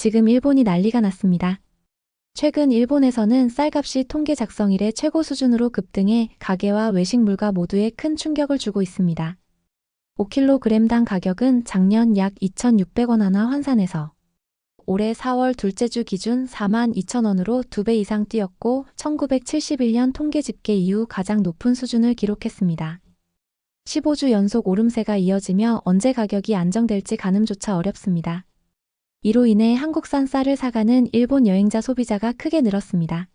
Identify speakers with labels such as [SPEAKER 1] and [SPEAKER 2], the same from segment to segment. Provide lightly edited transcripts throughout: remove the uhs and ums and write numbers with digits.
[SPEAKER 1] 지금 일본이 난리가 났습니다. 최근 일본에서는 쌀값이 통계 작성 이래 최고 수준으로 급등해 가게와 외식 물가 모두에 큰 충격을 주고 있습니다. 5kg당 가격은 작년 약 2,600원 하나 환산해서 올해 4월 둘째 주 기준 42,000원으로 2배 이상 뛰었고 1971년 통계 집계 이후 가장 높은 수준을 기록했습니다. 15주 연속 오름세가 이어지며 언제 가격이 안정될지 가늠조차 어렵습니다. 이로 인해 한국산 쌀을 사가는 일본 여행자 소비자가 크게 늘었습니다.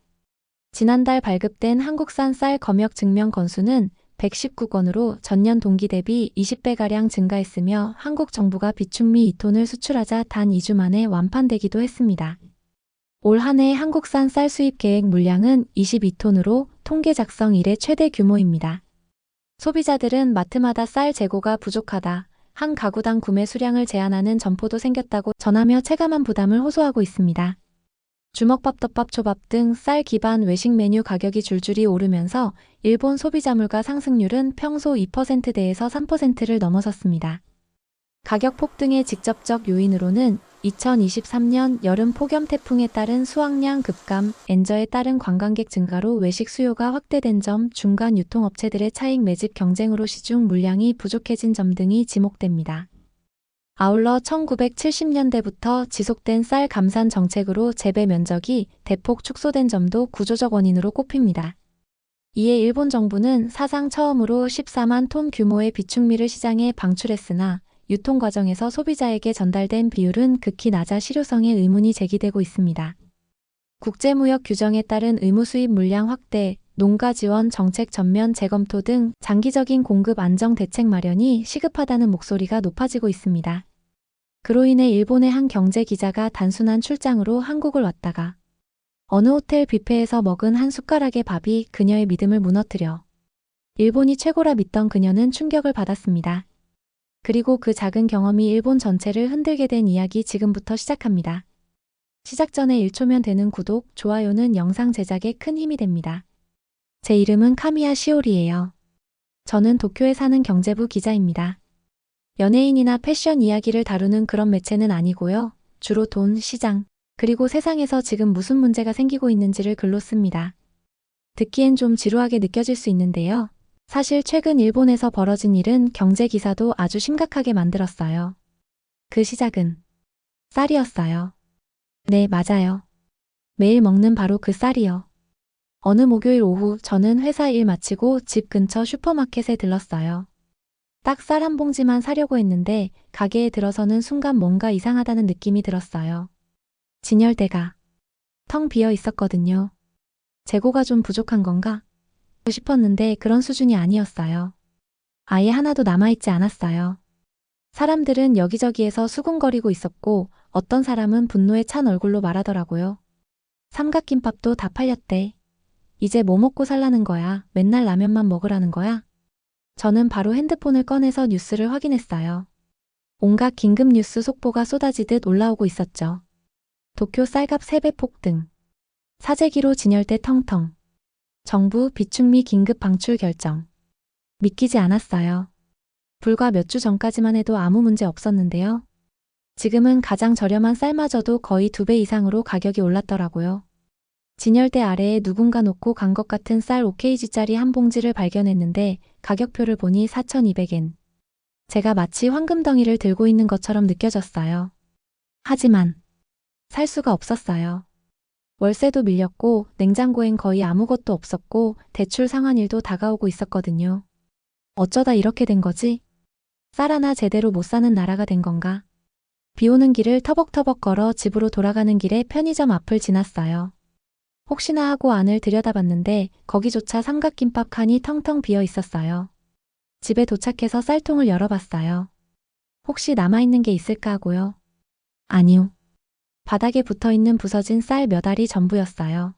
[SPEAKER 1] 지난달 발급된 한국산 쌀 검역 증명 건수는 119건으로 전년 동기 대비 20배가량 증가했으며 한국 정부가 비축미 2톤을 수출하자 단 2주 만에 완판되기도 했습니다. 올 한 해 한국산 쌀 수입 계획 물량은 22톤으로 통계 작성 이래 최대 규모입니다. 소비자들은 마트마다 쌀 재고가 부족하다, 한 가구당 구매 수량을 제한하는 점포도 생겼다고 전하며 체감한 부담을 호소하고 있습니다. 주먹밥, 덮밥, 초밥 등 쌀 기반 외식 메뉴 가격이 줄줄이 오르면서 일본 소비자 물가 상승률은 평소 2%대에서 3%를 넘어섰습니다. 가격 폭등의 직접적 요인으로는 2023년 여름 폭염 태풍에 따른 수확량 급감, 엔저에 따른 관광객 증가로 외식 수요가 확대된 점, 중간 유통업체들의 차익 매집 경쟁으로 시중 물량이 부족해진 점 등이 지목됩니다. 아울러 1970년대부터 지속된 쌀 감산 정책으로 재배 면적이 대폭 축소된 점도 구조적 원인으로 꼽힙니다. 이에 일본 정부는 사상 처음으로 14만 톤 규모의 비축미를 시장에 방출했으나 유통 과정에서 소비자에게 전달된 비율은 극히 낮아 실효성에 의문이 제기되고 있습니다. 국제무역 규정에 따른 의무 수입 물량 확대, 농가 지원 정책 전면 재검토 등 장기적인 공급 안정 대책 마련이 시급하다는 목소리가 높아지고 있습니다. 그로 인해 일본의 한 경제 기자가 단순한 출장으로 한국을 왔다가 어느 호텔 뷔페에서 먹은 한 숟가락의 밥이 그녀의 믿음을 무너뜨려 일본이 최고라 믿던 그녀는 충격을 받았습니다. 그리고 그 작은 경험이 일본 전체를 흔들게 된 이야기 지금부터 시작합니다. 시작 전에 1초면 되는 구독, 좋아요는 영상 제작에 큰 힘이 됩니다. 제 이름은 카미야 시오리예요. 저는 도쿄에 사는 경제부 기자입니다. 연예인이나 패션 이야기를 다루는 그런 매체는 아니고요. 주로 돈, 시장, 그리고 세상에서 지금 무슨 문제가 생기고 있는지를 글로 씁니다. 듣기엔 좀 지루하게 느껴질 수 있는데요. 사실 최근 일본에서 벌어진 일은 경제 기사도 아주 심각하게 만들었어요. 그 시작은 쌀이었어요. 네, 맞아요. 매일 먹는 바로 그 쌀이요. 어느 목요일 오후 저는 회사 일 마치고 집 근처 슈퍼마켓에 들렀어요. 딱 쌀 한 봉지만 사려고 했는데 가게에 들어서는 순간 뭔가 이상하다는 느낌이 들었어요. 진열대가 텅 비어 있었거든요. 재고가 좀 부족한 건가 싶었는데 그런 수준이 아니었어요. 아예 하나도 남아있지 않았어요. 사람들은 여기저기에서 수군거리고 있었고 어떤 사람은 분노에 찬 얼굴로 말하더라고요. 삼각김밥도 다 팔렸대. 이제 뭐 먹고 살라는 거야? 맨날 라면만 먹으라는 거야? 저는 바로 핸드폰을 꺼내서 뉴스를 확인했어요. 온갖 긴급 뉴스 속보가 쏟아지듯 올라오고 있었죠. 도쿄 쌀값 3배 폭등. 사재기로 진열대 텅텅. 정부 비축미 긴급 방출 결정. 믿기지 않았어요. 불과 몇 주 전까지만 해도 아무 문제 없었는데요. 지금은 가장 저렴한 쌀마저도 거의 2배 이상으로 가격이 올랐더라고요. 진열대 아래에 누군가 놓고 간 것 같은 쌀 5kg짜리 한 봉지를 발견했는데 가격표를 보니 4,200엔. 제가 마치 황금덩이를 들고 있는 것처럼 느껴졌어요. 하지만 살 수가 없었어요. 월세도 밀렸고 냉장고엔 거의 아무것도 없었고 대출 상환일도 다가오고 있었거든요. 어쩌다 이렇게 된 거지? 쌀 하나 제대로 못 사는 나라가 된 건가? 비 오는 길을 터벅터벅 걸어 집으로 돌아가는 길에 편의점 앞을 지났어요. 혹시나 하고 안을 들여다봤는데 거기조차 삼각김밥 칸이 텅텅 비어 있었어요. 집에 도착해서 쌀통을 열어봤어요. 혹시 남아있는 게 있을까 하고요. 아니요. 바닥에 붙어있는 부서진 쌀 몇 알이 전부였어요.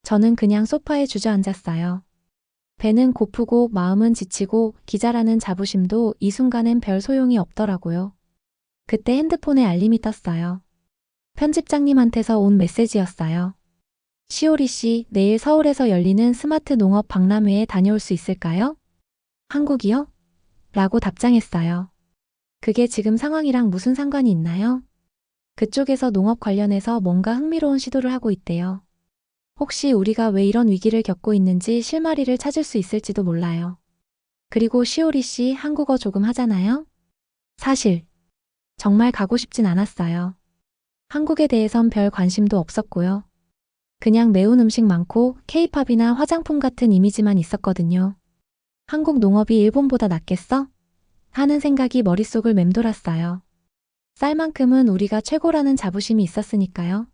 [SPEAKER 1] 저는 그냥 소파에 주저앉았어요. 배는 고프고 마음은 지치고 기자라는 자부심도 이 순간엔 별 소용이 없더라고요. 그때 핸드폰에 알림이 떴어요. 편집장님한테서 온 메시지였어요. 시오리 씨, 내일 서울에서 열리는 스마트 농업 박람회에 다녀올 수 있을까요? 한국이요? 라고 답장했어요. 그게 지금 상황이랑 무슨 상관이 있나요? 그쪽에서 농업 관련해서 뭔가 흥미로운 시도를 하고 있대요. 혹시 우리가 왜 이런 위기를 겪고 있는지 실마리를 찾을 수 있을지도 몰라요. 그리고 시오리 씨 한국어 조금 하잖아요? 사실 정말 가고 싶진 않았어요. 한국에 대해선 별 관심도 없었고요. 그냥 매운 음식 많고 케이팝이나 화장품 같은 이미지만 있었거든요. 한국 농업이 일본보다 낫겠어? 하는 생각이 머릿속을 맴돌았어요. 쌀만큼은 우리가 최고라는 자부심이 있었으니까요.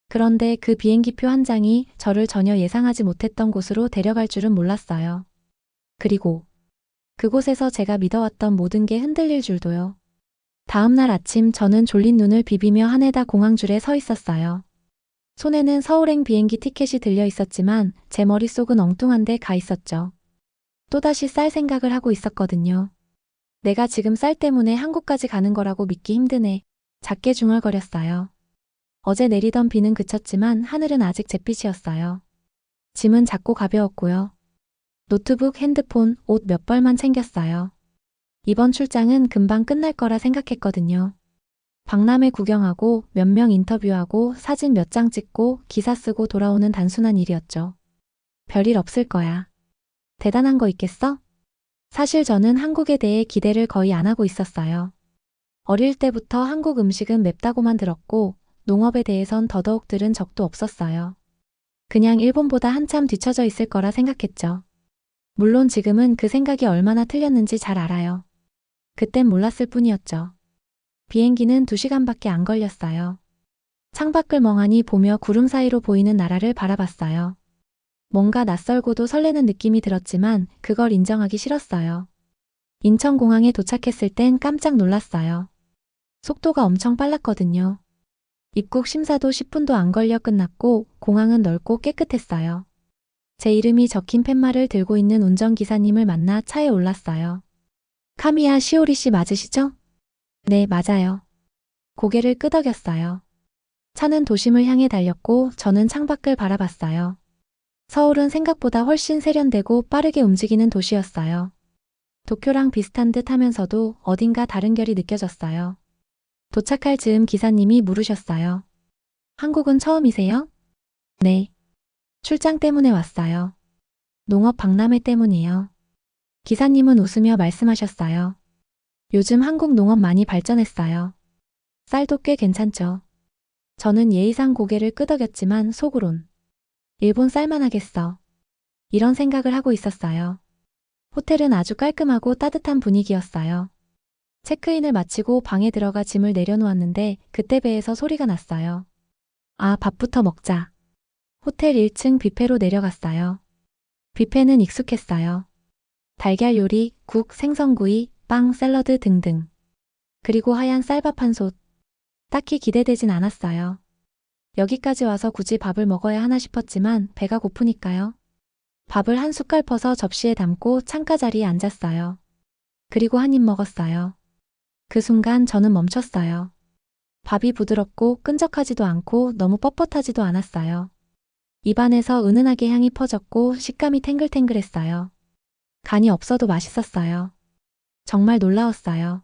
[SPEAKER 1] 그런데 그 비행기표 한 장이 저를 전혀 예상하지 못했던 곳으로 데려갈 줄은 몰랐어요. 그리고 그곳에서 제가 믿어왔던 모든 게 흔들릴 줄도요. 다음 날 아침 저는 졸린 눈을 비비며 하네다 공항줄에 서 있었어요. 손에는 서울행 비행기 티켓이 들려 있었지만 제 머릿속은 엉뚱한 데 가 있었죠. 또다시 쌀 생각을 하고 있었거든요. 내가 지금 쌀 때문에 한국까지 가는 거라고 믿기 힘드네. 작게 중얼거렸어요. 어제 내리던 비는 그쳤지만 하늘은 아직 잿빛이었어요. 짐은 작고 가벼웠고요. 노트북, 핸드폰, 옷 몇 벌만 챙겼어요. 이번 출장은 금방 끝날 거라 생각했거든요. 박람회 구경하고 몇 명 인터뷰하고 사진 몇 장 찍고 기사 쓰고 돌아오는 단순한 일이었죠. 별일 없을 거야. 대단한 거 있겠어? 사실 저는 한국에 대해 기대를 거의 안 하고 있었어요. 어릴 때부터 한국 음식은 맵다고만 들었고 농업에 대해선 더더욱 들은 적도 없었어요. 그냥 일본보다 한참 뒤처져 있을 거라 생각했죠. 물론 지금은 그 생각이 얼마나 틀렸는지 잘 알아요. 그땐 몰랐을 뿐이었죠. 비행기는 2시간밖에 안 걸렸어요. 창밖을 멍하니 보며 구름 사이로 보이는 나라를 바라봤어요. 뭔가 낯설고도 설레는 느낌이 들었지만 그걸 인정하기 싫었어요. 인천공항에 도착했을 땐 깜짝 놀랐어요. 속도가 엄청 빨랐거든요. 입국 심사도 10분도 안 걸려 끝났고 공항은 넓고 깨끗했어요. 제 이름이 적힌 팻말을 들고 있는 운전기사님을 만나 차에 올랐어요. 카미야 시오리 씨 맞으시죠? 네, 맞아요. 고개를 끄덕였어요. 차는 도심을 향해 달렸고 저는 창밖을 바라봤어요. 서울은 생각보다 훨씬 세련되고 빠르게 움직이는 도시였어요. 도쿄랑 비슷한 듯 하면서도 어딘가 다른 결이 느껴졌어요. 도착할 즈음 기사님이 물으셨어요. 한국은 처음이세요? 네. 출장 때문에 왔어요. 농업 박람회 때문이요. 기사님은 웃으며 말씀하셨어요. 요즘 한국 농업 많이 발전했어요. 쌀도 꽤 괜찮죠. 저는 예의상 고개를 끄덕였지만 속으론 일본 쌀만 하겠어. 이런 생각을 하고 있었어요. 호텔은 아주 깔끔하고 따뜻한 분위기였어요. 체크인을 마치고 방에 들어가 짐을 내려놓았는데 그때 배에서 소리가 났어요. 아, 밥부터 먹자. 호텔 1층 뷔페로 내려갔어요. 뷔페는 익숙했어요. 달걀 요리, 국, 생선구이, 빵, 샐러드 등등. 그리고 하얀 쌀밥 한 솥. 딱히 기대되진 않았어요. 여기까지 와서 굳이 밥을 먹어야 하나 싶었지만 배가 고프니까요. 밥을 한 숟갈 퍼서 접시에 담고 창가 자리에 앉았어요. 그리고 한 입 먹었어요. 그 순간 저는 멈췄어요. 밥이 부드럽고 끈적하지도 않고 너무 뻣뻣하지도 않았어요. 입안에서 은은하게 향이 퍼졌고 식감이 탱글탱글했어요. 간이 없어도 맛있었어요. 정말 놀라웠어요.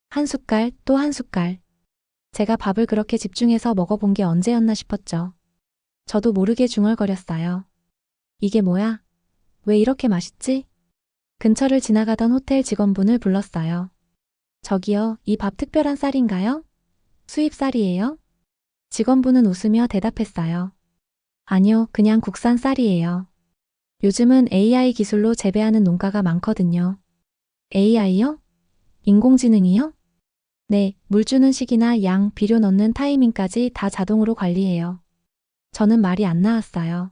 [SPEAKER 1] 한 숟갈 또 한 숟갈. 제가 밥을 그렇게 집중해서 먹어본 게 언제였나 싶었죠. 저도 모르게 중얼거렸어요. 이게 뭐야? 왜 이렇게 맛있지? 근처를 지나가던 호텔 직원분을 불렀어요. 저기요, 이 밥 특별한 쌀인가요? 수입 쌀이에요? 직원분은 웃으며 대답했어요. 아니요, 그냥 국산 쌀이에요. 요즘은 AI 기술로 재배하는 농가가 많거든요. AI요? 인공지능이요? 네, 물 주는 시기나 양, 비료 넣는 타이밍까지 다 자동으로 관리해요. 저는 말이 안 나왔어요.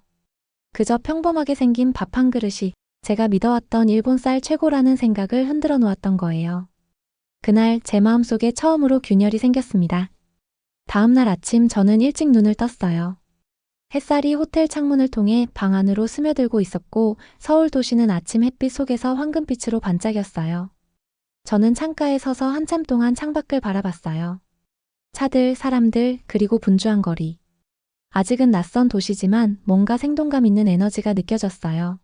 [SPEAKER 1] 그저 평범하게 생긴 밥 한 그릇이 제가 믿어왔던 일본 쌀 최고라는 생각을 흔들어 놓았던 거예요. 그날 제 마음속에 처음으로 균열이 생겼습니다. 다음 날 아침 저는 일찍 눈을 떴어요. 햇살이 호텔 창문을 통해 방 안으로 스며들고 있었고 서울 도시는 아침 햇빛 속에서 황금빛으로 반짝였어요. 저는 창가에 서서 한참 동안 창밖을 바라봤어요. 차들, 사람들, 그리고 분주한 거리. 아직은 낯선 도시지만 뭔가 생동감 있는 에너지가 느껴졌어요.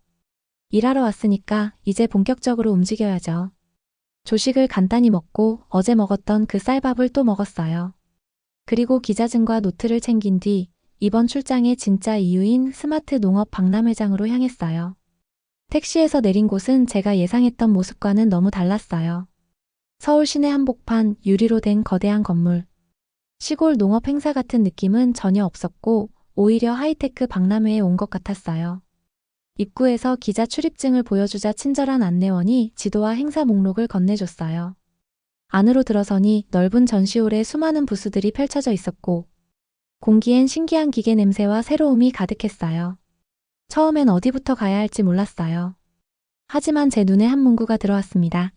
[SPEAKER 1] 일하러 왔으니까 이제 본격적으로 움직여야죠. 조식을 간단히 먹고 어제 먹었던 그 쌀밥을 또 먹었어요. 그리고 기자증과 노트를 챙긴 뒤 이번 출장의 진짜 이유인 스마트 농업 박람회장으로 향했어요. 택시에서 내린 곳은 제가 예상했던 모습과는 너무 달랐어요. 서울 시내 한복판, 유리로 된 거대한 건물. 시골 농업 행사 같은 느낌은 전혀 없었고 오히려 하이테크 박람회에 온 것 같았어요. 입구에서 기자 출입증을 보여주자 친절한 안내원이 지도와 행사 목록을 건네줬어요. 안으로 들어서니 넓은 전시홀에 수많은 부스들이 펼쳐져 있었고 공기엔 신기한 기계 냄새와 새로움이 가득했어요. 처음엔 어디부터 가야 할지 몰랐어요. 하지만 제 눈에 한 문구가 들어왔습니다.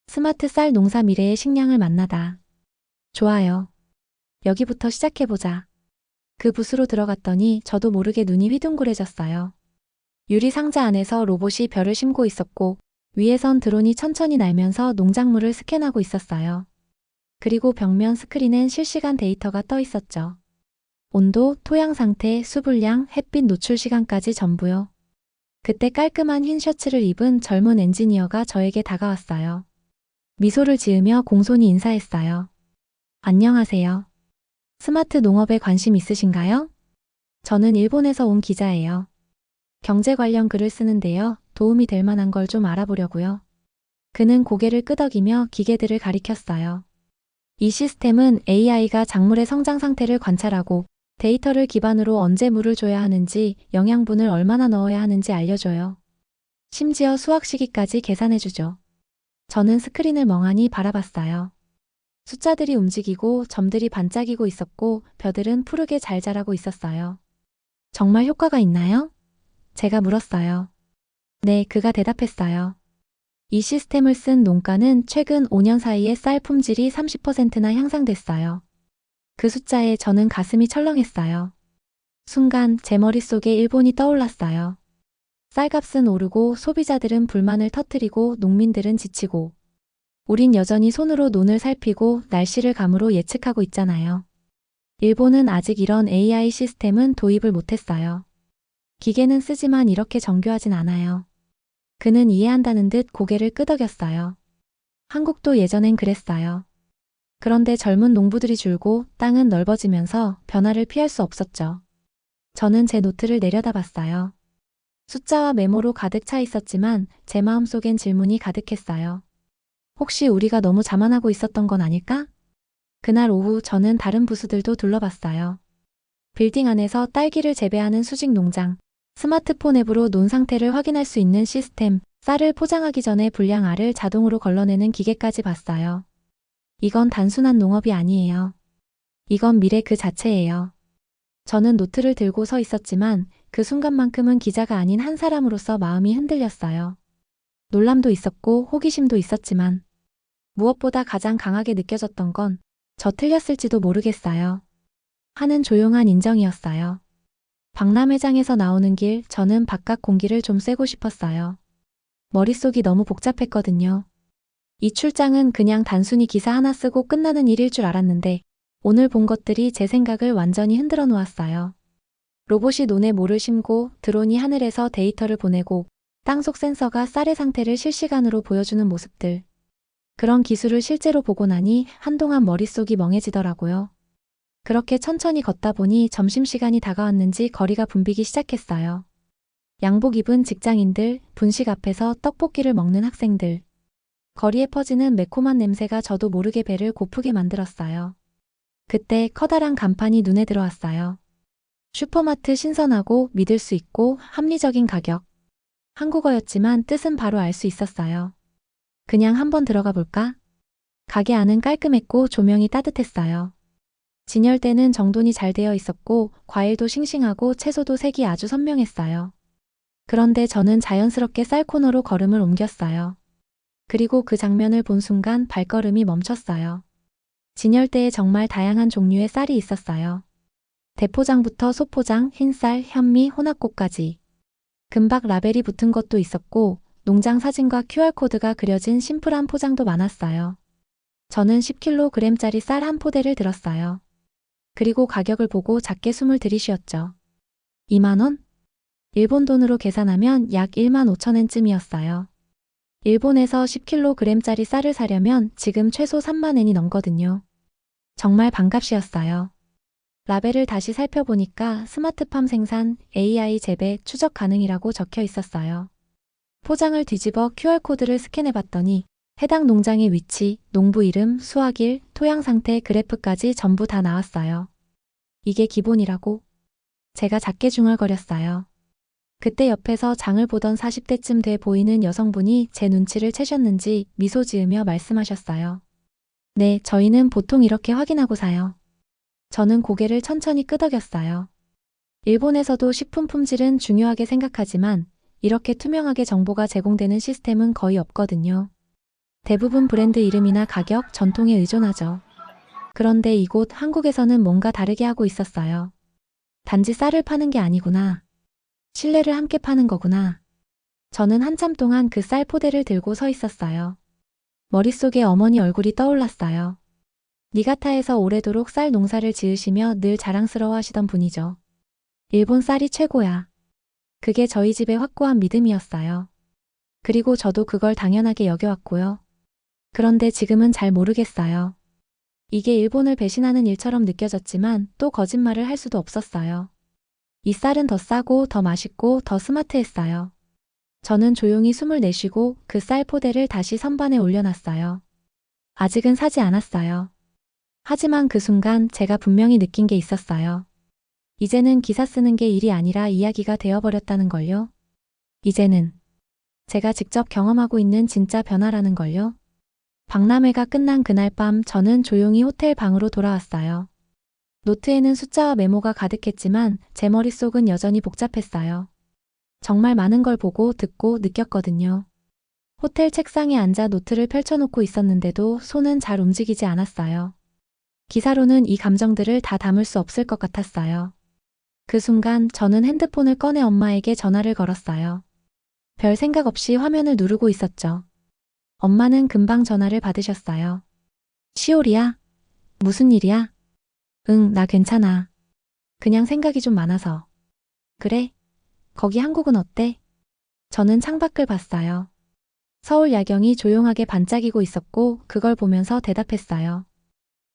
[SPEAKER 1] 스마트 쌀 농사 미래의 식량을 만나다. 좋아요. 여기부터 시작해보자. 그 부스로 들어갔더니 저도 모르게 눈이 휘둥그레졌어요. 유리 상자 안에서 로봇이 벼를 심고 있었고 위에선 드론이 천천히 날면서 농작물을 스캔하고 있었어요. 그리고 벽면 스크린엔 실시간 데이터가 떠 있었죠. 온도, 토양 상태, 수분량, 햇빛 노출 시간까지 전부요. 그때 깔끔한 흰 셔츠를 입은 젊은 엔지니어가 저에게 다가왔어요. 미소를 지으며 공손히 인사했어요. 안녕하세요. 스마트 농업에 관심 있으신가요? 저는 일본에서 온 기자예요. 경제 관련 글을 쓰는데요. 도움이 될 만한 걸 좀 알아보려고요. 그는 고개를 끄덕이며 기계들을 가리켰어요. 이 시스템은 AI가 작물의 성장 상태를 관찰하고 데이터를 기반으로 언제 물을 줘야 하는지, 영양분을 얼마나 넣어야 하는지 알려줘요. 심지어 수확 시기까지 계산해주죠. 저는 스크린을 멍하니 바라봤어요. 숫자들이 움직이고 점들이 반짝이고 있었고 벼들은 푸르게 잘 자라고 있었어요. 정말 효과가 있나요? 제가 물었어요. 네, 그가 대답했어요. 이 시스템을 쓴 농가는 최근 5년 사이에 쌀 품질이 30%나 향상됐어요. 그 숫자에 저는 가슴이 철렁했어요. 순간 제 머릿속에 일본이 떠올랐어요. 쌀값은 오르고 소비자들은 불만을 터뜨리고 농민들은 지치고 우린 여전히 손으로 논을 살피고 날씨를 감으로 예측하고 있잖아요. 일본은 아직 이런 AI 시스템은 도입을 못했어요. 기계는 쓰지만 이렇게 정교하진 않아요. 그는 이해한다는 듯 고개를 끄덕였어요. 한국도 예전엔 그랬어요. 그런데 젊은 농부들이 줄고 땅은 넓어지면서 변화를 피할 수 없었죠. 저는 제 노트를 내려다봤어요. 숫자와 메모로 가득 차 있었지만 제 마음속엔 질문이 가득했어요. 혹시 우리가 너무 자만하고 있었던 건 아닐까? 그날 오후 저는 다른 부스들도 둘러봤어요. 빌딩 안에서 딸기를 재배하는 수직 농장, 스마트폰 앱으로 논 상태를 확인할 수 있는 시스템, 쌀을 포장하기 전에 불량 알을 자동으로 걸러내는 기계까지 봤어요. 이건 단순한 농업이 아니에요. 이건 미래 그 자체예요. 저는 노트를 들고 서 있었지만 그 순간만큼은 기자가 아닌 한 사람으로서 마음이 흔들렸어요. 놀람도 있었고 호기심도 있었지만 무엇보다 가장 강하게 느껴졌던 건 저 틀렸을지도 모르겠어요. 하는 조용한 인정이었어요. 박람회장에서 나오는 길 저는 바깥 공기를 좀 쐬고 싶었어요. 머릿속이 너무 복잡했거든요. 이 출장은 그냥 단순히 기사 하나 쓰고 끝나는 일일 줄 알았는데 오늘 본 것들이 제 생각을 완전히 흔들어 놓았어요. 로봇이 논에 모를 심고 드론이 하늘에서 데이터를 보내고 땅속 센서가 쌀의 상태를 실시간으로 보여주는 모습들. 그런 기술을 실제로 보고 나니 한동안 머릿속이 멍해지더라고요. 그렇게 천천히 걷다 보니 점심시간이 다가왔는지 거리가 붐비기 시작했어요. 양복 입은 직장인들, 분식 앞에서 떡볶이를 먹는 학생들. 거리에 퍼지는 매콤한 냄새가 저도 모르게 배를 고프게 만들었어요. 그때 커다란 간판이 눈에 들어왔어요. 슈퍼마트 신선하고 믿을 수 있고 합리적인 가격. 한국어였지만 뜻은 바로 알 수 있었어요. 그냥 한번 들어가 볼까? 가게 안은 깔끔했고 조명이 따뜻했어요. 진열대는 정돈이 잘 되어 있었고 과일도 싱싱하고 채소도 색이 아주 선명했어요. 그런데 저는 자연스럽게 쌀 코너로 걸음을 옮겼어요. 그리고 그 장면을 본 순간 발걸음이 멈췄어요. 진열대에 정말 다양한 종류의 쌀이 있었어요. 대포장부터 소포장, 흰쌀, 현미, 혼합꽃까지. 금박 라벨이 붙은 것도 있었고 농장 사진과 QR코드가 그려진 심플한 포장도 많았어요. 저는 10kg짜리 쌀 한 포대를 들었어요. 그리고 가격을 보고 작게 숨을 들이쉬었죠. 2만 원? 일본 돈으로 계산하면 약 1만 5천 엔쯤이었어요. 일본에서 10kg짜리 쌀을 사려면 지금 최소 3만 엔이 넘거든요. 정말 반갑시였어요. 라벨을 다시 살펴보니까 스마트팜 생산, AI 재배, 추적 가능이라고 적혀 있었어요. 포장을 뒤집어 QR코드를 스캔해봤더니 해당 농장의 위치, 농부 이름, 수확일, 토양 상태 그래프까지 전부 다 나왔어요. 이게 기본이라고? 제가 작게 중얼거렸어요. 그때 옆에서 장을 보던 40대쯤 돼 보이는 여성분이 제 눈치를 채셨는지 미소 지으며 말씀하셨어요. 네, 저희는 보통 이렇게 확인하고 사요. 저는 고개를 천천히 끄덕였어요. 일본에서도 식품 품질은 중요하게 생각하지만 이렇게 투명하게 정보가 제공되는 시스템은 거의 없거든요. 대부분 브랜드 이름이나 가격, 전통에 의존하죠. 그런데 이곳 한국에서는 뭔가 다르게 하고 있었어요. 단지 쌀을 파는 게 아니구나. 신뢰를 함께 파는 거구나. 저는 한참 동안 그 쌀 포대를 들고 서 있었어요. 머릿속에 어머니 얼굴이 떠올랐어요. 니가타에서 오래도록 쌀 농사를 지으시며 늘 자랑스러워하시던 분이죠. 일본 쌀이 최고야. 그게 저희 집의 확고한 믿음이었어요. 그리고 저도 그걸 당연하게 여겨왔고요. 그런데 지금은 잘 모르겠어요. 이게 일본을 배신하는 일처럼 느껴졌지만 또 거짓말을 할 수도 없었어요. 이 쌀은 더 싸고 더 맛있고 더 스마트했어요. 저는 조용히 숨을 내쉬고 그 쌀 포대를 다시 선반에 올려놨어요. 아직은 사지 않았어요. 하지만 그 순간 제가 분명히 느낀 게 있었어요. 이제는 기사 쓰는 게 일이 아니라 이야기가 되어버렸다는 걸요. 이제는 제가 직접 경험하고 있는 진짜 변화라는 걸요. 박람회가 끝난 그날 밤 저는 조용히 호텔 방으로 돌아왔어요. 노트에는 숫자와 메모가 가득했지만 제 머릿속은 여전히 복잡했어요. 정말 많은 걸 보고 듣고 느꼈거든요. 호텔 책상에 앉아 노트를 펼쳐놓고 있었는데도 손은 잘 움직이지 않았어요. 기사로는 이 감정들을 다 담을 수 없을 것 같았어요. 그 순간 저는 핸드폰을 꺼내 엄마에게 전화를 걸었어요. 별 생각 없이 화면을 누르고 있었죠. 엄마는 금방 전화를 받으셨어요. 시올이야? 무슨 일이야? 응, 나 괜찮아. 그냥 생각이 좀 많아서. 그래? 거기 한국은 어때? 저는 창밖을 봤어요. 서울 야경이 조용하게 반짝이고 있었고 그걸 보면서 대답했어요.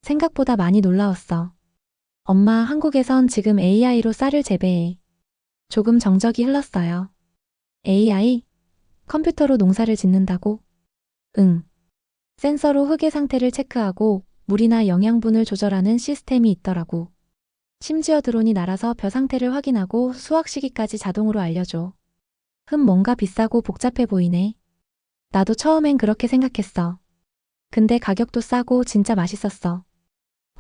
[SPEAKER 1] 생각보다 많이 놀라웠어. 엄마, 한국에선 지금 AI로 쌀을 재배해. 조금 정적이 흘렀어요. AI? 컴퓨터로 농사를 짓는다고? 응. 센서로 흙의 상태를 체크하고 물이나 영양분을 조절하는 시스템이 있더라고. 심지어 드론이 날아서 벼 상태를 확인하고 수확 시기까지 자동으로 알려줘. 뭔가 비싸고 복잡해 보이네. 나도 처음엔 그렇게 생각했어. 근데 가격도 싸고 진짜 맛있었어.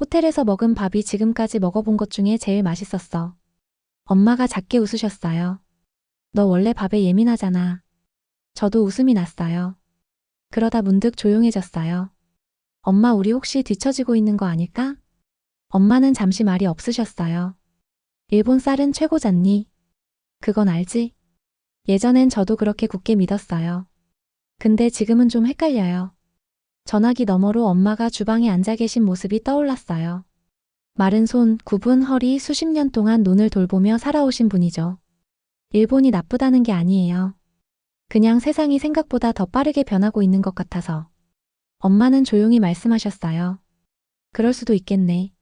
[SPEAKER 1] 호텔에서 먹은 밥이 지금까지 먹어본 것 중에 제일 맛있었어. 엄마가 작게 웃으셨어요. 너 원래 밥에 예민하잖아. 저도 웃음이 났어요. 그러다 문득 조용해졌어요. 엄마, 우리 혹시 뒤처지고 있는 거 아닐까? 엄마는 잠시 말이 없으셨어요. 일본 쌀은 최고잖니? 그건 알지? 예전엔 저도 그렇게 굳게 믿었어요. 근데 지금은 좀 헷갈려요. 전화기 너머로 엄마가 주방에 앉아 계신 모습이 떠올랐어요. 마른 손, 굽은 허리, 수십 년 동안 논을 돌보며 살아오신 분이죠. 일본이 나쁘다는 게 아니에요. 그냥 세상이 생각보다 더 빠르게 변하고 있는 것 같아서. 엄마는 조용히 말씀하셨어요. 그럴 수도 있겠네.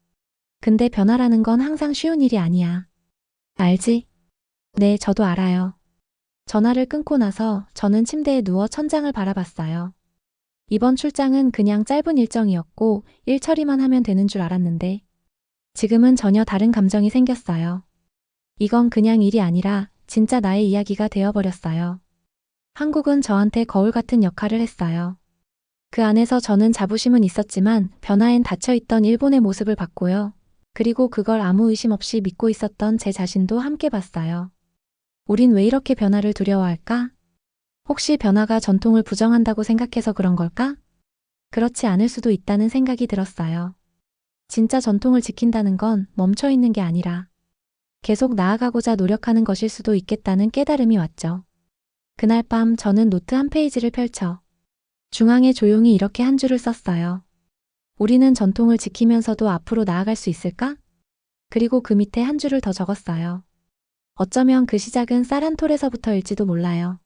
[SPEAKER 1] 근데 변화라는 건 항상 쉬운 일이 아니야. 알지? 네, 저도 알아요. 전화를 끊고 나서 저는 침대에 누워 천장을 바라봤어요. 이번 출장은 그냥 짧은 일정이었고 일 처리만 하면 되는 줄 알았는데 지금은 전혀 다른 감정이 생겼어요. 이건 그냥 일이 아니라 진짜 나의 이야기가 되어버렸어요. 한국은 저한테 거울 같은 역할을 했어요. 그 안에서 저는 자부심은 있었지만 변화엔 닫혀있던 일본의 모습을 봤고요. 그리고 그걸 아무 의심 없이 믿고 있었던 제 자신도 함께 봤어요. 우린 왜 이렇게 변화를 두려워할까? 혹시 변화가 전통을 부정한다고 생각해서 그런 걸까? 그렇지 않을 수도 있다는 생각이 들었어요. 진짜 전통을 지킨다는 건 멈춰 있는 게 아니라 계속 나아가고자 노력하는 것일 수도 있겠다는 깨달음이 왔죠. 그날 밤 저는 노트 한 페이지를 펼쳐 중앙에 조용히 이렇게 한 줄을 썼어요. 우리는 전통을 지키면서도 앞으로 나아갈 수 있을까? 그리고 그 밑에 한 줄을 더 적었어요. 어쩌면 그 시작은 쌀 한 톨에서부터일지도 몰라요.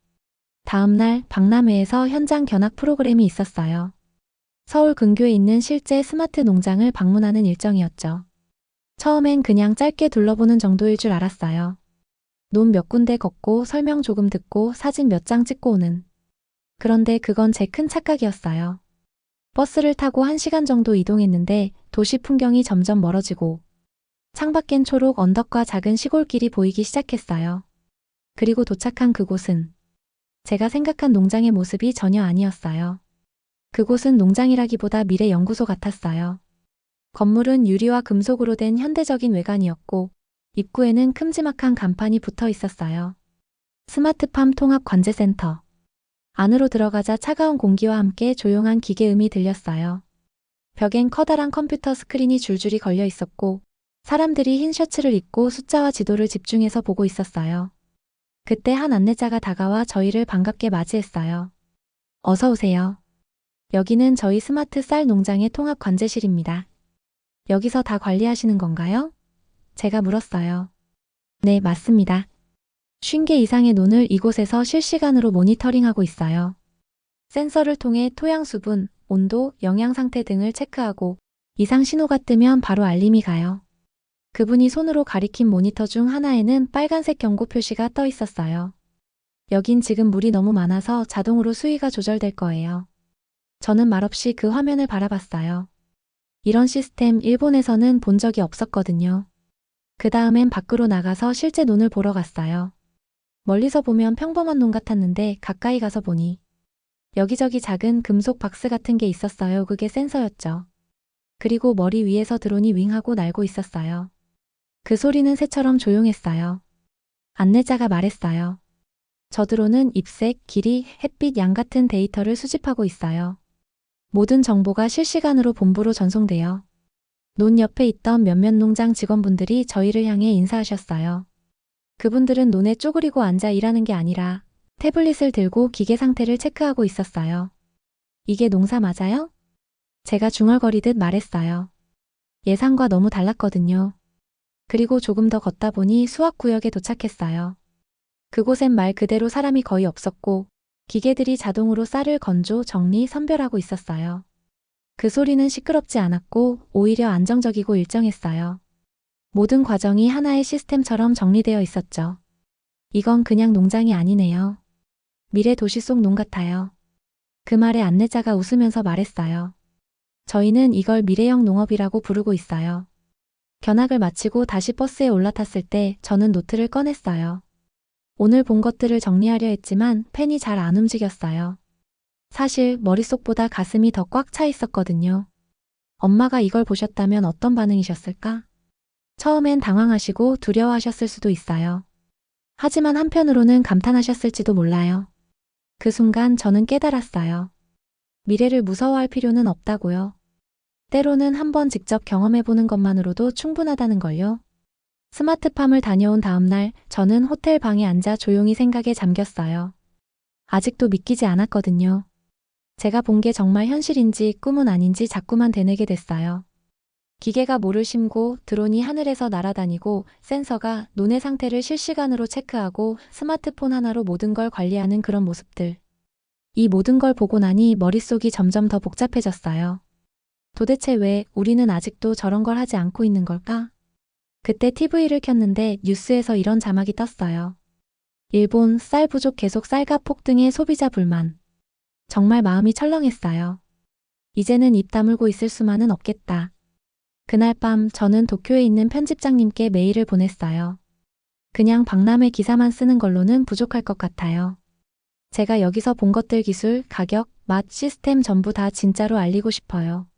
[SPEAKER 1] 다음 날 박람회에서 현장 견학 프로그램이 있었어요. 서울 근교에 있는 실제 스마트 농장을 방문하는 일정이었죠. 처음엔 그냥 짧게 둘러보는 정도일 줄 알았어요. 논 몇 군데 걷고 설명 조금 듣고 사진 몇 장 찍고 오는. 그런데 그건 제 큰 착각이었어요. 버스를 타고 1시간 정도 이동했는데 도시 풍경이 점점 멀어지고 창밖엔 초록 언덕과 작은 시골길이 보이기 시작했어요. 그리고 도착한 그곳은 제가 생각한 농장의 모습이 전혀 아니었어요. 그곳은 농장이라기보다 미래 연구소 같았어요. 건물은 유리와 금속으로 된 현대적인 외관이었고 입구에는 큼지막한 간판이 붙어 있었어요. 스마트팜 통합관제센터. 안으로 들어가자 차가운 공기와 함께 조용한 기계음이 들렸어요. 벽엔 커다란 컴퓨터 스크린이 줄줄이 걸려 있었고 사람들이 흰 셔츠를 입고 숫자와 지도를 집중해서 보고 있었어요. 그때 한 안내자가 다가와 저희를 반갑게 맞이했어요. 어서 오세요. 여기는 저희 스마트 쌀 농장의 통합 관제실입니다. 여기서 다 관리하시는 건가요? 제가 물었어요. 네, 맞습니다. 50개 이상의 논을 이곳에서 실시간으로 모니터링하고 있어요. 센서를 통해 토양 수분, 온도, 영양 상태 등을 체크하고 이상 신호가 뜨면 바로 알림이 가요. 그분이 손으로 가리킨 모니터 중 하나에는 빨간색 경고 표시가 떠 있었어요. 여긴 지금 물이 너무 많아서 자동으로 수위가 조절될 거예요. 저는 말없이 그 화면을 바라봤어요. 이런 시스템 일본에서는 본 적이 없었거든요. 그 다음엔 밖으로 나가서 실제 논을 보러 갔어요. 멀리서 보면 평범한 논 같았는데 가까이 가서 보니 여기저기 작은 금속 박스 같은 게 있었어요. 그게 센서였죠. 그리고 머리 위에서 드론이 윙하고 날고 있었어요. 그 소리는 새처럼 조용했어요. 안내자가 말했어요. 저 드론은 잎색, 길이, 햇빛 양 같은 데이터를 수집하고 있어요. 모든 정보가 실시간으로 본부로 전송돼요. 논 옆에 있던 몇몇 농장 직원분들이 저희를 향해 인사하셨어요. 그분들은 논에 쪼그리고 앉아 일하는 게 아니라 태블릿을 들고 기계 상태를 체크하고 있었어요. 이게 농사 맞아요? 제가 중얼거리듯 말했어요. 예상과 너무 달랐거든요. 그리고 조금 더 걷다 보니 수확구역에 도착했어요. 그곳엔 말 그대로 사람이 거의 없었고 기계들이 자동으로 쌀을 건조, 정리, 선별하고 있었어요. 그 소리는 시끄럽지 않았고 오히려 안정적이고 일정했어요. 모든 과정이 하나의 시스템처럼 정리되어 있었죠. 이건 그냥 농장이 아니네요. 미래 도시 속 농 같아요. 그 말에 안내자가 웃으면서 말했어요. 저희는 이걸 미래형 농업이라고 부르고 있어요. 견학을 마치고 다시 버스에 올라탔을 때 저는 노트를 꺼냈어요. 오늘 본 것들을 정리하려 했지만 펜이 잘 안 움직였어요. 사실 머릿속보다 가슴이 더 꽉 차 있었거든요. 엄마가 이걸 보셨다면 어떤 반응이셨을까? 처음엔 당황하시고 두려워하셨을 수도 있어요. 하지만 한편으로는 감탄하셨을지도 몰라요. 그 순간 저는 깨달았어요. 미래를 무서워할 필요는 없다고요. 때로는 한번 직접 경험해보는 것만으로도 충분하다는 걸요. 스마트팜을 다녀온 다음 날 저는 호텔 방에 앉아 조용히 생각에 잠겼어요. 아직도 믿기지 않았거든요. 제가 본 게 정말 현실인지 꿈은 아닌지 자꾸만 되뇌게 됐어요. 기계가 모를 심고 드론이 하늘에서 날아다니고 센서가 논의 상태를 실시간으로 체크하고 스마트폰 하나로 모든 걸 관리하는 그런 모습들. 이 모든 걸 보고 나니 머릿속이 점점 더 복잡해졌어요. 도대체 왜 우리는 아직도 저런 걸 하지 않고 있는 걸까? 그때 TV를 켰는데 뉴스에서 이런 자막이 떴어요. 일본 쌀 부족 계속 쌀값 폭등에 소비자 불만. 정말 마음이 철렁했어요. 이제는 입 다물고 있을 수만은 없겠다. 그날 밤 저는 도쿄에 있는 편집장님께 메일을 보냈어요. 그냥 박람회 기사만 쓰는 걸로는 부족할 것 같아요. 제가 여기서 본 것들 기술, 가격, 맛, 시스템 전부 다 진짜로 알리고 싶어요.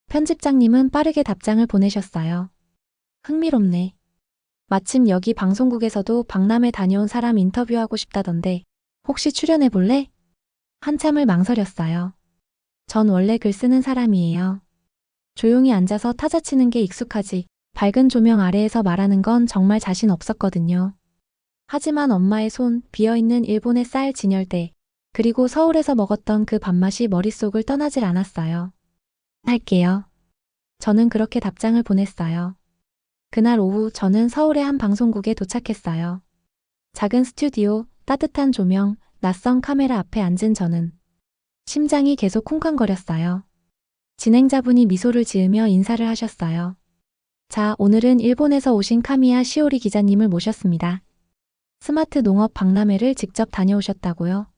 [SPEAKER 1] 편집장님은 빠르게 답장을 보내셨어요. 흥미롭네. 마침 여기 방송국에서도 박람회 다녀온 사람 인터뷰하고 싶다던데 혹시 출연해 볼래? 한참을 망설였어요. 전 원래 글 쓰는 사람이에요. 조용히 앉아서 타자 치는 게 익숙하지 밝은 조명 아래에서 말하는 건 정말 자신 없었거든요. 하지만 엄마의 손, 비어있는 일본의 쌀 진열대, 그리고 서울에서 먹었던 그 밥맛이 머릿속을 떠나질 않았어요. 할게요. 저는 그렇게 답장을 보냈어요. 그날 오후 저는 서울의 한 방송국에 도착했어요. 작은 스튜디오, 따뜻한 조명, 낯선 카메라 앞에 앉은 저는 심장이 계속 쿵쾅거렸어요. 진행자분이 미소를 지으며 인사를 하셨어요. 자, 오늘은 일본에서 오신 카미야 시오리 기자님을 모셨습니다. 스마트 농업 박람회를 직접 다녀오셨다고요?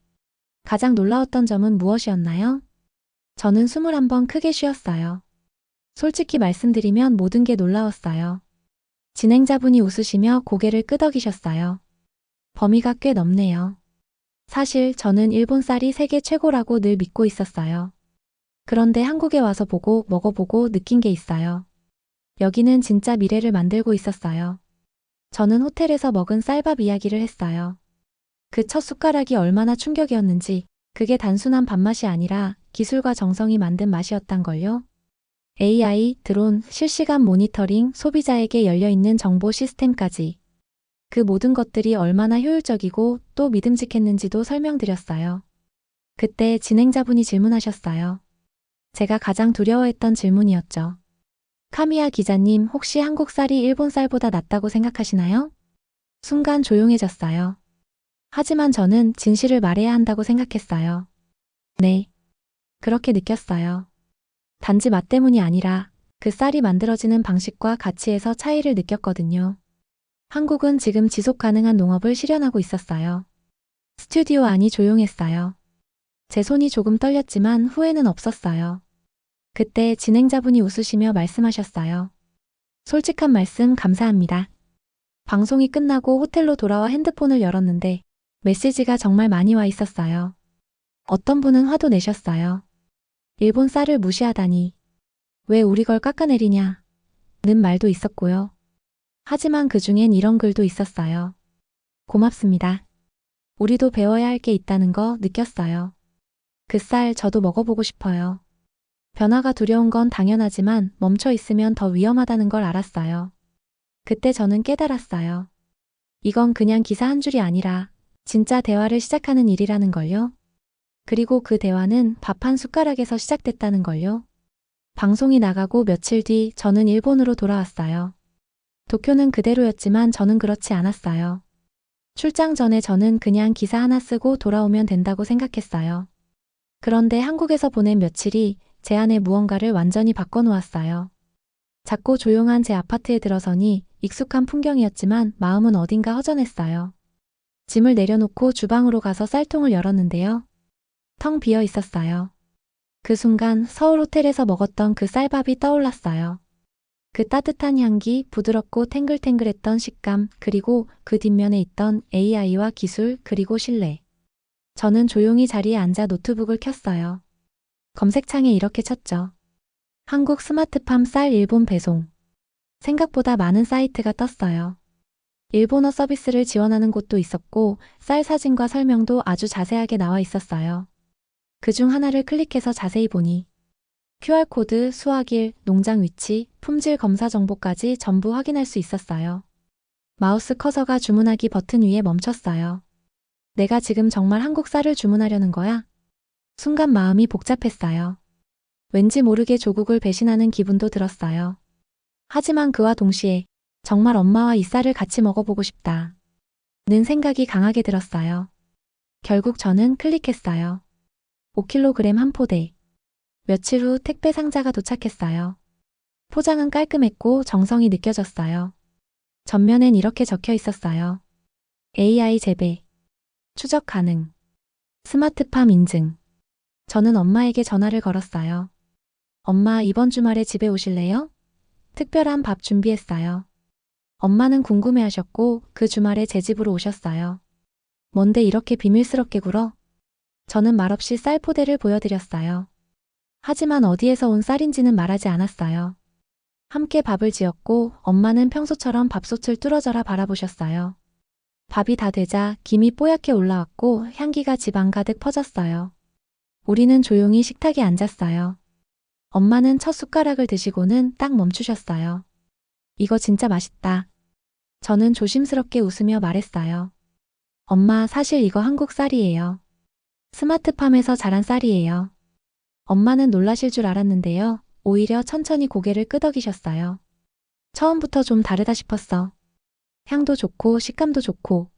[SPEAKER 1] 가장 놀라웠던 점은 무엇이었나요? 저는 숨을 한번 크게 쉬었어요. 솔직히 말씀드리면 모든 게 놀라웠어요. 진행자분이 웃으시며 고개를 끄덕이셨어요. 범위가 꽤 넓네요. 사실 저는 일본 쌀이 세계 최고라고 늘 믿고 있었어요. 그런데 한국에 와서 보고 먹어보고 느낀 게 있어요. 여기는 진짜 미래를 만들고 있었어요. 저는 호텔에서 먹은 쌀밥 이야기를 했어요. 그 첫 숟가락이 얼마나 충격이었는지, 그게 단순한 밥맛이 아니라 기술과 정성이 만든 맛이었단걸요. AI, 드론, 실시간 모니터링, 소비자에게 열려있는 정보 시스템까지. 그 모든 것들이 얼마나 효율적이고 또 믿음직했는지도 설명드렸어요. 그때 진행자분이 질문하셨어요. 제가 가장 두려워했던 질문이었죠. 카미야 기자님, 혹시 한국 쌀이 일본 쌀보다 낫다고 생각하시나요? 순간 조용해졌어요. 하지만 저는 진실을 말해야 한다고 생각했어요. 네. 그렇게 느꼈어요. 단지 맛 때문이 아니라 그 쌀이 만들어지는 방식과 가치에서 차이를 느꼈거든요. 한국은 지금 지속 가능한 농업을 실현하고 있었어요. 스튜디오 안이 조용했어요. 제 손이 조금 떨렸지만 후회는 없었어요. 그때 진행자분이 웃으시며 말씀하셨어요. 솔직한 말씀 감사합니다. 방송이 끝나고 호텔로 돌아와 핸드폰을 열었는데 메시지가 정말 많이 와 있었어요. 어떤 분은 화도 내셨어요. 일본 쌀을 무시하다니. 왜 우리 걸 깎아내리냐. 는 말도 있었고요. 하지만 그 중엔 이런 글도 있었어요. 고맙습니다. 우리도 배워야 할 게 있다는 거 느꼈어요. 그 쌀 저도 먹어보고 싶어요. 변화가 두려운 건 당연하지만 멈춰 있으면 더 위험하다는 걸 알았어요. 그때 저는 깨달았어요. 이건 그냥 기사 한 줄이 아니라 진짜 대화를 시작하는 일이라는 걸요. 그리고 그 대화는 밥 한 숟가락에서 시작됐다는 걸요. 방송이 나가고 며칠 뒤 저는 일본으로 돌아왔어요. 도쿄는 그대로였지만 저는 그렇지 않았어요. 출장 전에 저는 그냥 기사 하나 쓰고 돌아오면 된다고 생각했어요. 그런데 한국에서 보낸 며칠이 제 안에 무언가를 완전히 바꿔놓았어요. 작고 조용한 제 아파트에 들어서니 익숙한 풍경이었지만 마음은 어딘가 허전했어요. 짐을 내려놓고 주방으로 가서 쌀통을 열었는데요. 텅 비어 있었어요. 그 순간 서울 호텔에서 먹었던 그 쌀밥이 떠올랐어요. 그 따뜻한 향기, 부드럽고 탱글탱글했던 식감, 그리고 그 뒷면에 있던 AI와 기술, 그리고 신뢰. 저는 조용히 자리에 앉아 노트북을 켰어요. 검색창에 이렇게 쳤죠. 한국 스마트팜 쌀 일본 배송. 생각보다 많은 사이트가 떴어요. 일본어 서비스를 지원하는 곳도 있었고 쌀 사진과 설명도 아주 자세하게 나와 있었어요. 그중 하나를 클릭해서 자세히 보니 QR코드, 수확일, 농장 위치, 품질 검사 정보까지 전부 확인할 수 있었어요. 마우스 커서가 주문하기 버튼 위에 멈췄어요. 내가 지금 정말 한국 쌀을 주문하려는 거야? 순간 마음이 복잡했어요. 왠지 모르게 조국을 배신하는 기분도 들었어요. 하지만 그와 동시에 정말 엄마와 이 쌀을 같이 먹어보고 싶다. 는 생각이 강하게 들었어요. 결국 저는 클릭했어요. 5kg 한 포대. 며칠 후 택배 상자가 도착했어요. 포장은 깔끔했고 정성이 느껴졌어요. 전면엔 이렇게 적혀 있었어요. AI 재배. 추적 가능. 스마트팜 인증. 저는 엄마에게 전화를 걸었어요. 엄마, 이번 주말에 집에 오실래요? 특별한 밥 준비했어요. 엄마는 궁금해하셨고 그 주말에 제 집으로 오셨어요. 뭔데 이렇게 비밀스럽게 굴어? 저는 말없이 쌀 포대를 보여드렸어요. 하지만 어디에서 온 쌀인지는 말하지 않았어요. 함께 밥을 지었고 엄마는 평소처럼 밥솥을 뚫어져라 바라보셨어요. 밥이 다 되자 김이 뽀얗게 올라왔고 향기가 집안 가득 퍼졌어요. 우리는 조용히 식탁에 앉았어요. 엄마는 첫 숟가락을 드시고는 딱 멈추셨어요. 이거 진짜 맛있다. 저는 조심스럽게 웃으며 말했어요. 엄마, 사실 이거 한국 쌀이에요. 스마트팜에서 자란 쌀이에요. 엄마는 놀라실 줄 알았는데요. 오히려 천천히 고개를 끄덕이셨어요. 처음부터 좀 다르다 싶었어. 향도 좋고 식감도 좋고.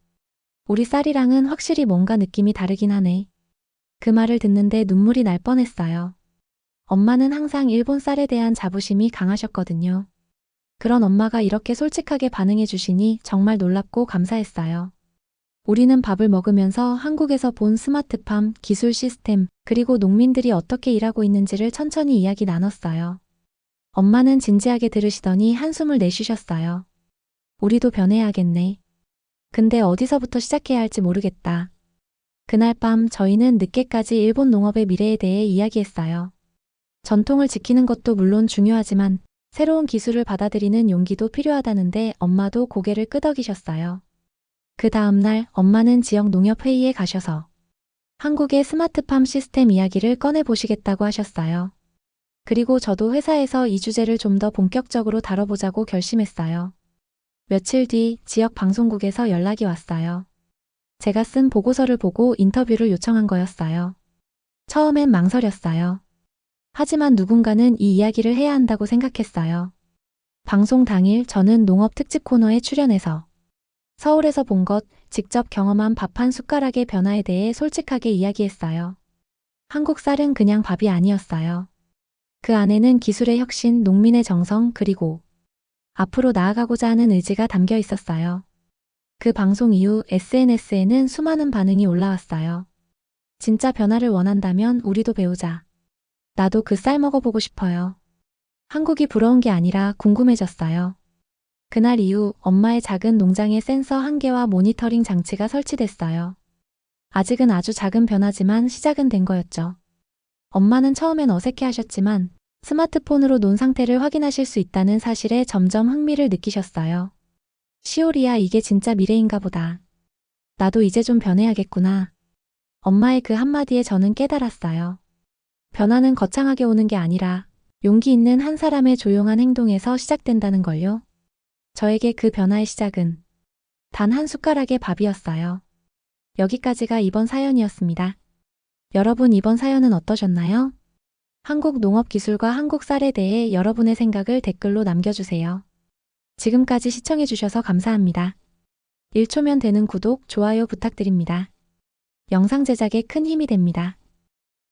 [SPEAKER 1] 우리 쌀이랑은 확실히 뭔가 느낌이 다르긴 하네. 그 말을 듣는데 눈물이 날 뻔했어요. 엄마는 항상 일본 쌀에 대한 자부심이 강하셨거든요. 그런 엄마가 이렇게 솔직하게 반응해 주시니 정말 놀랍고 감사했어요. 우리는 밥을 먹으면서 한국에서 본 스마트팜, 기술 시스템, 그리고 농민들이 어떻게 일하고 있는지를 천천히 이야기 나눴어요. 엄마는 진지하게 들으시더니 한숨을 내쉬셨어요. 우리도 변해야겠네. 근데 어디서부터 시작해야 할지 모르겠다. 그날 밤 저희는 늦게까지 일본 농업의 미래에 대해 이야기했어요. 전통을 지키는 것도 물론 중요하지만 새로운 기술을 받아들이는 용기도 필요하다는데 엄마도 고개를 끄덕이셨어요. 그 다음날 엄마는 지역 농협회의에 가셔서 한국의 스마트팜 시스템 이야기를 꺼내보시겠다고 하셨어요. 그리고 저도 회사에서 이 주제를 좀 더 본격적으로 다뤄보자고 결심했어요. 며칠 뒤 지역 방송국에서 연락이 왔어요. 제가 쓴 보고서를 보고 인터뷰를 요청한 거였어요. 처음엔 망설였어요. 하지만 누군가는 이 이야기를 해야 한다고 생각했어요. 방송 당일 저는 농업 특집 코너에 출연해서 서울에서 본 것, 직접 경험한 밥 한 숟가락의 변화에 대해 솔직하게 이야기했어요. 한국 쌀은 그냥 밥이 아니었어요. 그 안에는 기술의 혁신, 농민의 정성, 그리고 앞으로 나아가고자 하는 의지가 담겨 있었어요. 그 방송 이후 SNS에는 수많은 반응이 올라왔어요. 진짜 변화를 원한다면 우리도 배우자. 나도 그 쌀 먹어보고 싶어요. 한국이 부러운 게 아니라 궁금해졌어요. 그날 이후 엄마의 작은 농장에 센서 1개와 모니터링 장치가 설치됐어요. 아직은 아주 작은 변화지만 시작은 된 거였죠. 엄마는 처음엔 어색해 하셨지만 스마트폰으로 논 상태를 확인하실 수 있다는 사실에 점점 흥미를 느끼셨어요. 시오리야, 이게 진짜 미래인가 보다. 나도 이제 좀 변해야겠구나. 엄마의 그 한마디에 저는 깨달았어요. 변화는 거창하게 오는 게 아니라 용기 있는 한 사람의 조용한 행동에서 시작된다는 걸요. 저에게 그 변화의 시작은 단 한 숟가락의 밥이었어요. 여기까지가 이번 사연이었습니다. 여러분, 이번 사연은 어떠셨나요? 한국 농업 기술과 한국 쌀에 대해 여러분의 생각을 댓글로 남겨주세요. 지금까지 시청해주셔서 감사합니다. 1초면 되는 구독, 좋아요 부탁드립니다. 영상 제작에 큰 힘이 됩니다.